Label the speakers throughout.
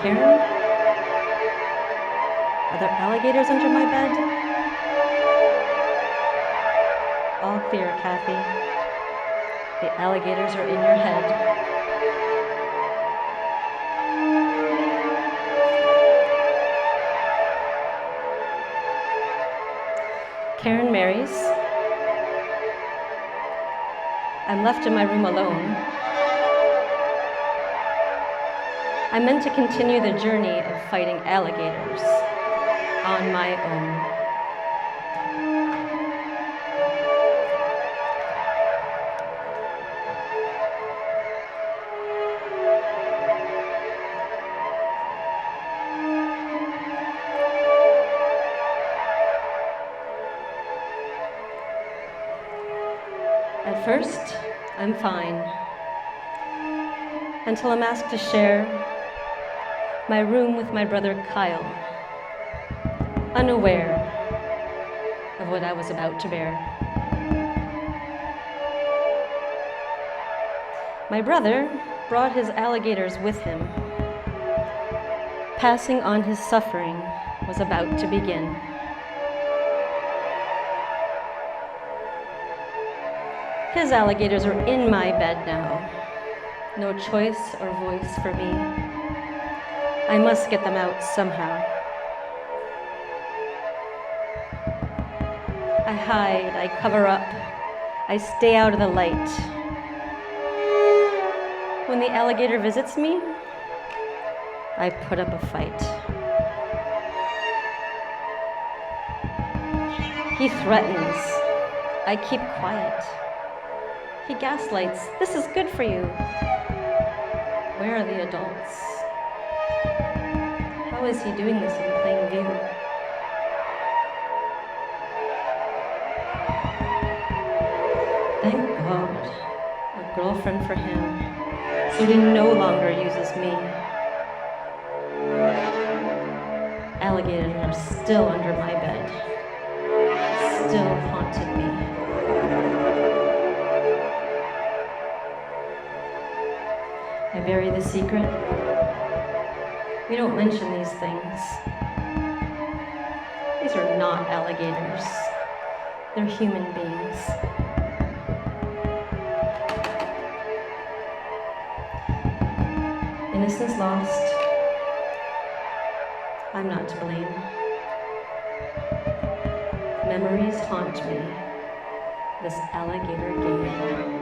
Speaker 1: Karen? Are there alligators under my bed? All clear, Kathy. The alligators are in your head. Karen marries. I'm left in my room alone. I meant to continue the journey of fighting alligators on my own. At first, I'm fine, until I'm asked to share my room with my brother Kyle, unaware of what I was about to bear. My brother brought his alligators with him. Passing on his suffering was about to begin. His alligators are in my bed now. No choice or voice for me. I must get them out somehow. I hide, I cover up, I stay out of the light. When the alligator visits me, I put up a fight. He threatens. I keep quiet. He gaslights. This is good for you. Where are the adults? How is he doing this in plain view? Thank God, a girlfriend for him, so he no longer uses me. Alligators are still under my bed, still haunted me. I bury the secret. We don't mention these things. These are not alligators. They're human beings. Innocence lost. I'm not to blame. Memories haunt me. This alligator game.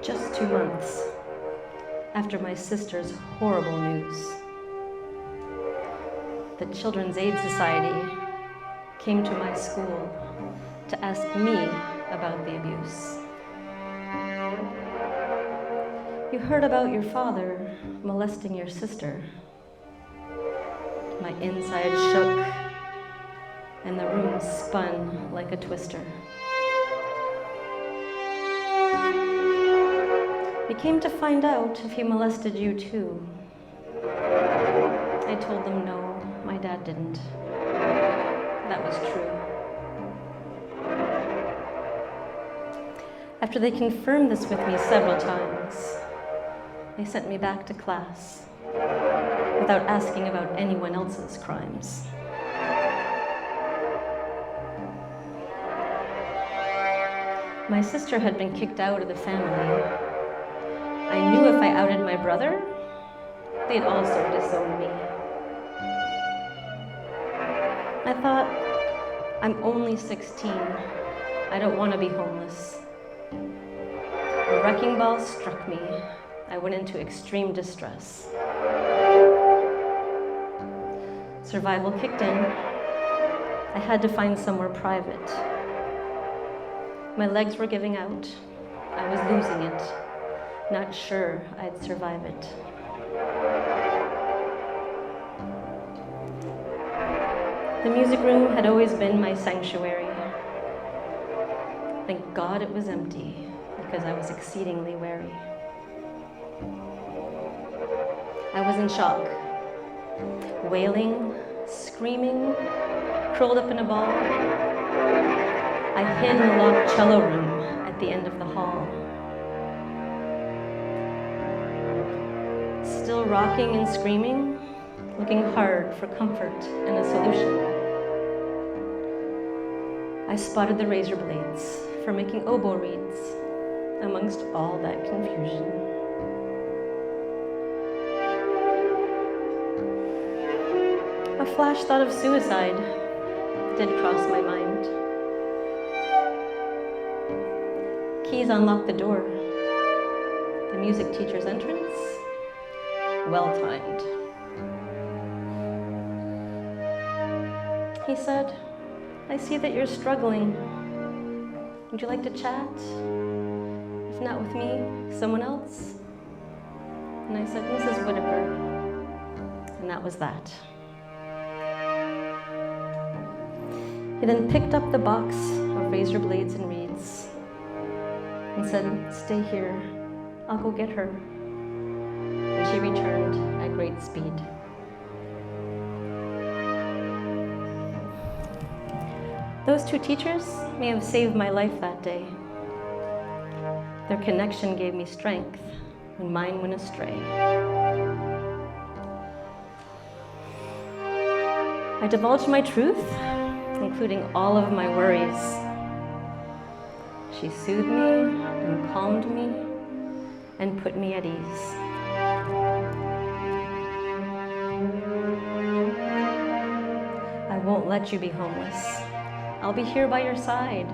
Speaker 1: Just 2 months after my sister's horrible news, the Children's Aid Society came to my school to ask me about the abuse. You heard about your father molesting your sister. My inside shook, and the room spun like a twister. We came to find out if he molested you too. I told them no, my dad didn't. That was true. After they confirmed this with me several times, they sent me back to class without asking about anyone else's crimes. My sister had been kicked out of the family. I knew if I outed my brother, they'd also disown me. I thought, I'm only 16. I don't want to be homeless. A wrecking ball struck me. I went into extreme distress. Survival kicked in. I had to find somewhere private. My legs were giving out. I was losing it. Not sure I'd survive it. The music room had always been my sanctuary. Thank God it was empty, because I was exceedingly wary. I was in shock, wailing, screaming, curled up in a ball. I hid in the locked cello room at the end of the hall. Still rocking and screaming, looking hard for comfort and a solution. I spotted the razor blades for making oboe reeds amongst all that confusion. A flash thought of suicide did cross my mind. Keys unlocked the door. The music teacher's entrance, well timed. He said, I see that you're struggling. Would you like to chat? If not with me, someone else? And I said, Mrs. Whitaker. And that was that. He then picked up the box of razor blades and reeds and said, stay here, I'll go get her. And she returned at great speed. Those two teachers may have saved my life that day. Their connection gave me strength when mine went astray. I divulged my truth, including all of my worries. She soothed me and calmed me and put me at ease. I won't let you be homeless. I'll be here by your side.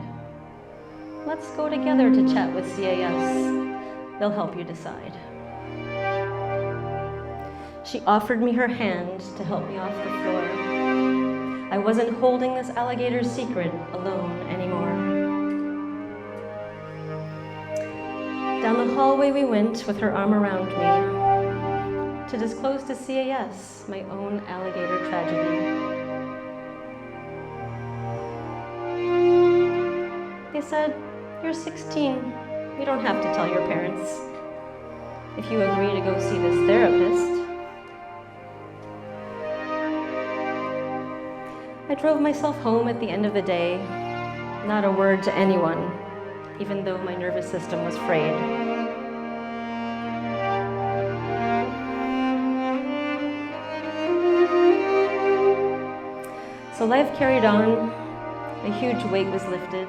Speaker 1: Let's go together to chat with CAS. They'll help you decide. She offered me her hand to help me off the floor. I wasn't holding this alligator's secret alone anymore. Down the hallway we went with her arm around me to disclose to CAS my own alligator tragedy. They said, you're 16. You don't have to tell your parents. If you agree to go see this therapist. I drove myself home at the end of the day, not a word to anyone, even though my nervous system was frayed. So life carried on, a huge weight was lifted.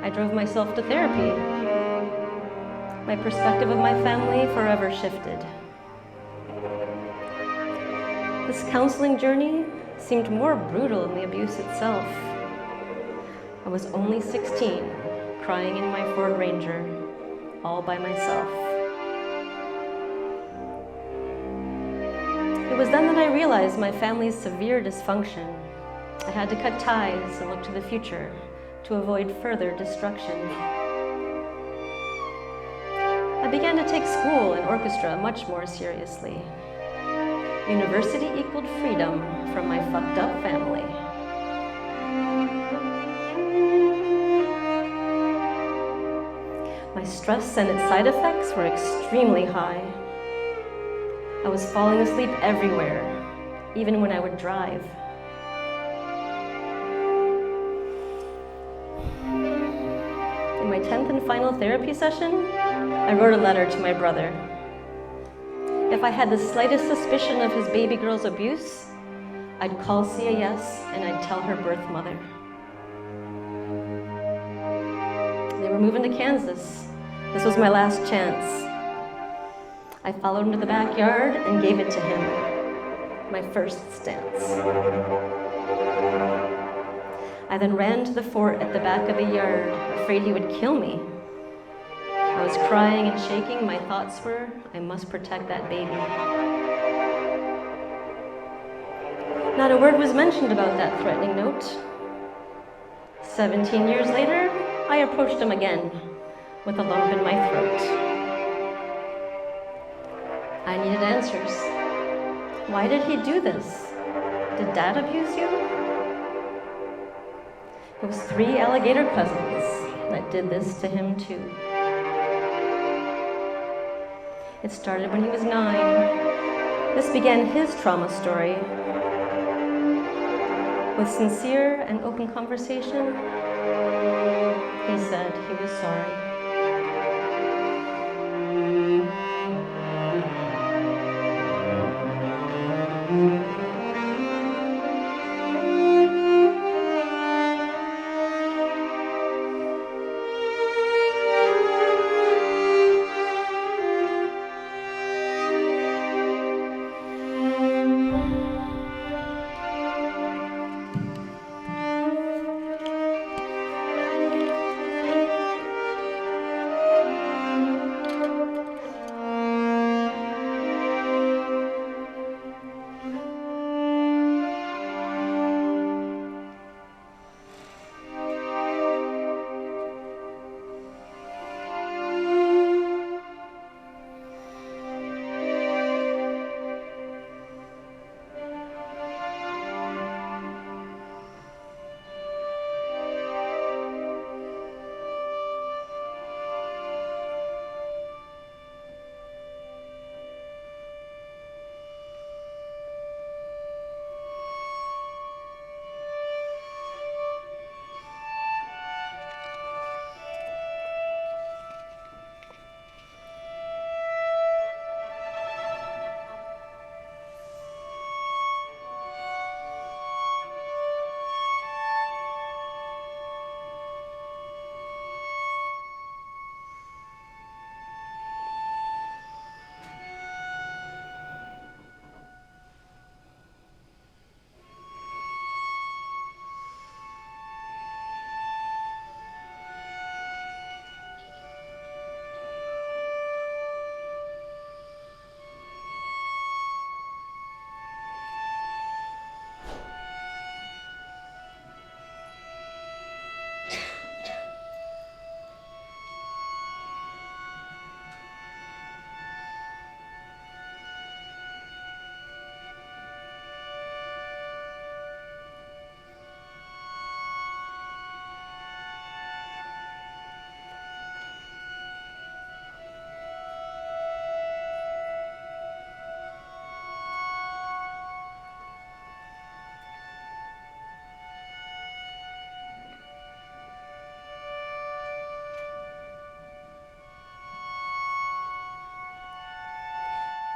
Speaker 1: I drove myself to therapy. My perspective of my family forever shifted. This counseling journey seemed more brutal than the abuse itself. I was only 16, crying in my Ford Ranger, all by myself. It was then that I realized my family's severe dysfunction I had to cut ties and look to the future to avoid further destruction. I began to take school and orchestra much more seriously. University equaled freedom from my fucked up family. My stress and its side effects were extremely high. I was falling asleep everywhere, even when I would drive. In my 10th and final therapy session, I wrote a letter to my brother. If I had the slightest suspicion of his baby girl's abuse, I'd call CAS and I'd tell her birth mother. They were moving to Kansas. This was my last chance. I followed him to the backyard and gave it to him. My first stance. I then ran to the fort at the back of the yard, afraid he would kill me. I was crying and shaking. My thoughts were, I must protect that baby. Not a word was mentioned about that threatening note. 17 years later, I approached him again with a lump in my throat. I needed answers. Why did he do this? Did Dad abuse you? It was 3 alligator cousins that did this to him too. It started when he was 9. This began his trauma story. With sincere and open conversation, he said he was sorry.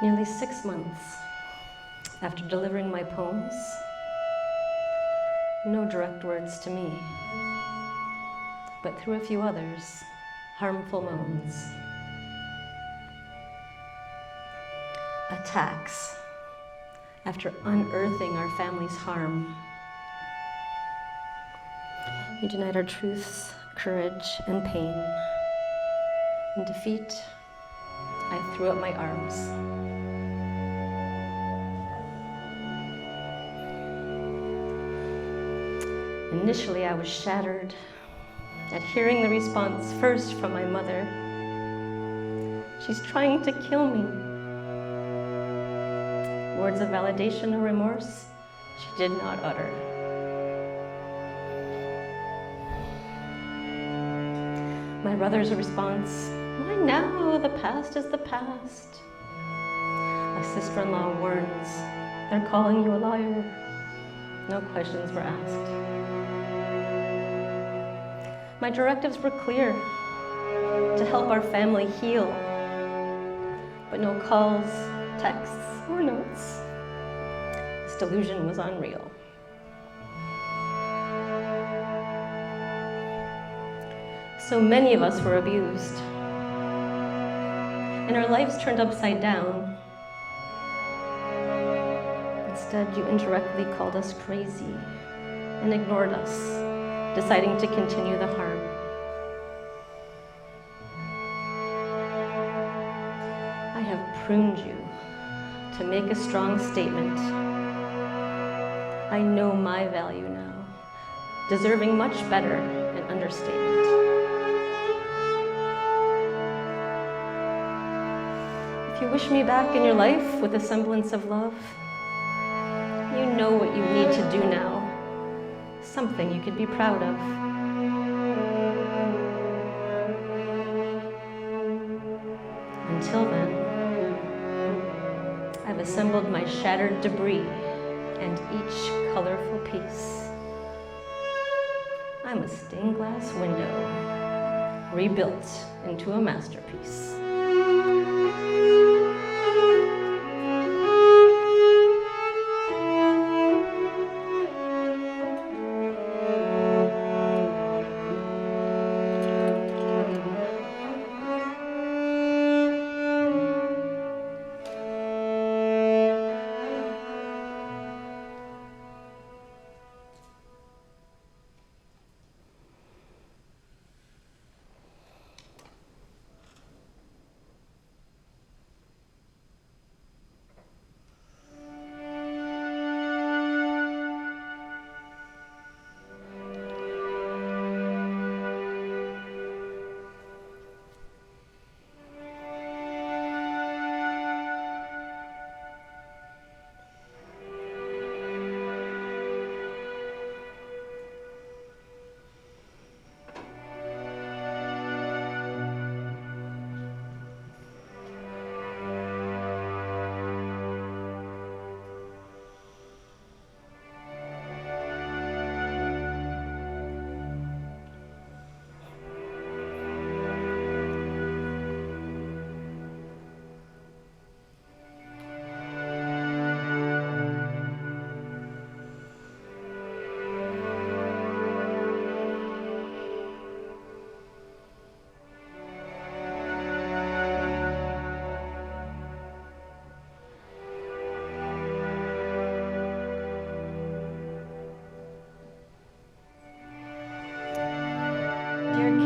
Speaker 1: Nearly 6 months after delivering my poems, no direct words to me, but through a few others, harmful moans. Attacks after unearthing our family's harm. You denied our truths, courage, and pain. In defeat, I threw up my arms. Initially, I was shattered at hearing the response first from my mother. She's trying to kill me. Words of validation or remorse she did not utter. My brother's response, why now? The past is the past. A sister-in-law warns, they're calling you a liar. No questions were asked. My directives were clear, to help our family heal, but no calls, texts, or notes. This delusion was unreal. So many of us were abused, and our lives turned upside down. Instead, you indirectly called us crazy and ignored us, deciding to continue the harm. I have pruned you to make a strong statement. I know my value now, deserving much better an understatement. If you wish me back in your life with a semblance of love, you know what you need to do now, something you could be proud of. Until then, I've assembled my shattered debris and each colorful piece. I'm a stained glass window, rebuilt into a masterpiece.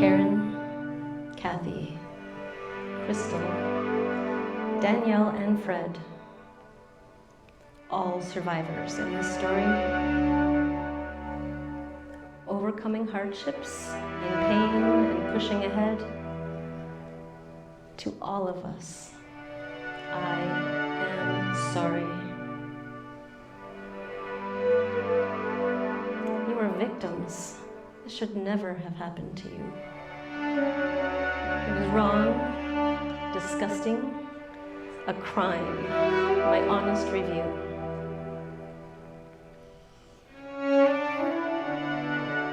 Speaker 1: Karen, Kathy, Crystal, Danielle, and Fred, all survivors in this story, overcoming hardships in pain and pushing ahead. To all of us, I am sorry. You are victims. This should never have happened to you. It was wrong, disgusting, a crime, my honest review.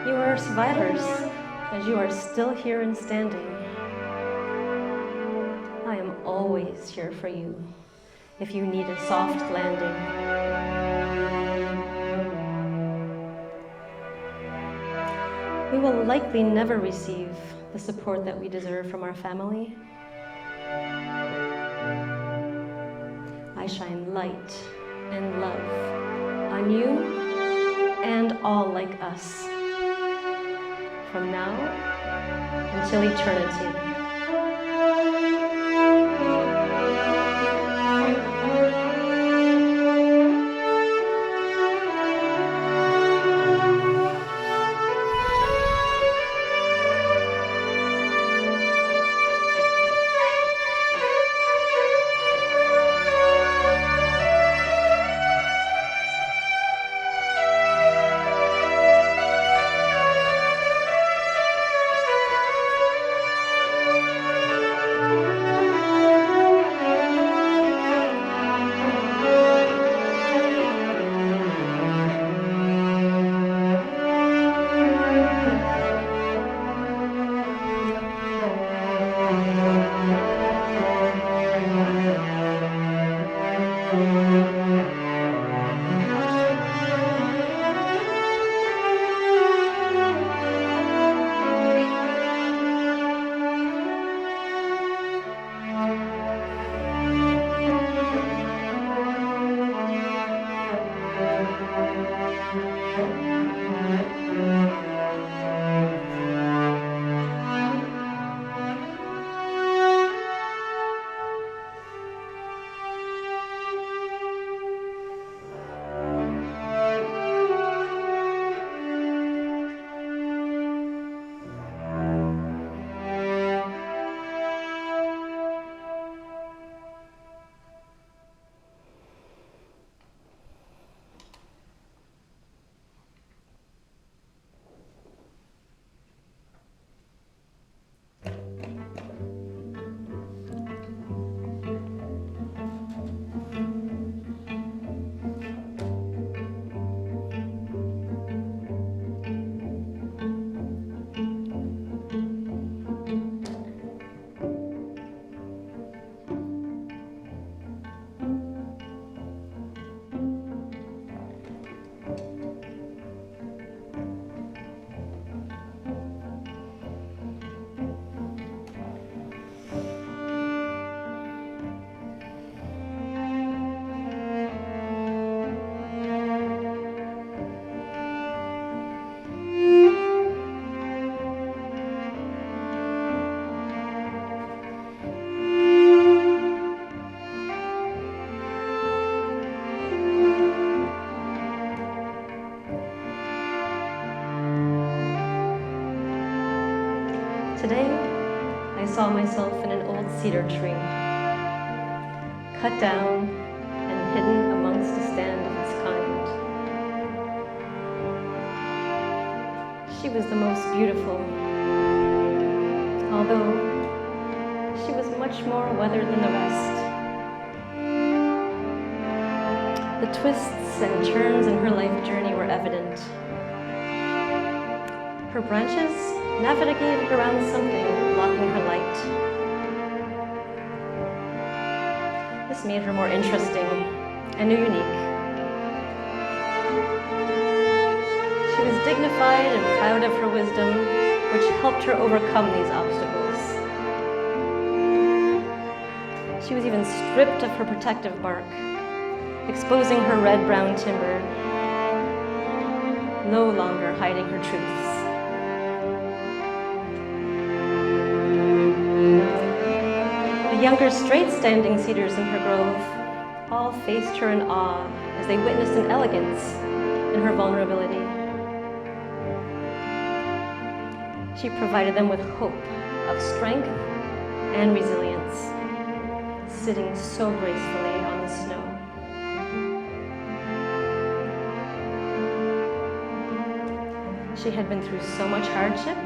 Speaker 1: You are survivors, as you are still here and standing. I am always here for you, if you need a soft landing. We will likely never receive the support that we deserve from our family. I shine light and love on you and all like us, from now until eternity. Today, I saw myself in an old cedar tree, cut down and hidden amongst a stand of its kind. She was the most beautiful, although she was much more weathered than the rest. The twists and turns in her life journey were evident. Her branches navigated around something blocking her light. This made her more interesting and unique. She was dignified and proud of her wisdom, which helped her overcome these obstacles. She was even stripped of her protective bark, exposing her red-brown timber, no longer hiding her truths. The younger straight-standing cedars in her grove all faced her in awe as they witnessed an elegance in her vulnerability. She provided them with hope of strength and resilience, sitting so gracefully on the snow. She had been through so much hardship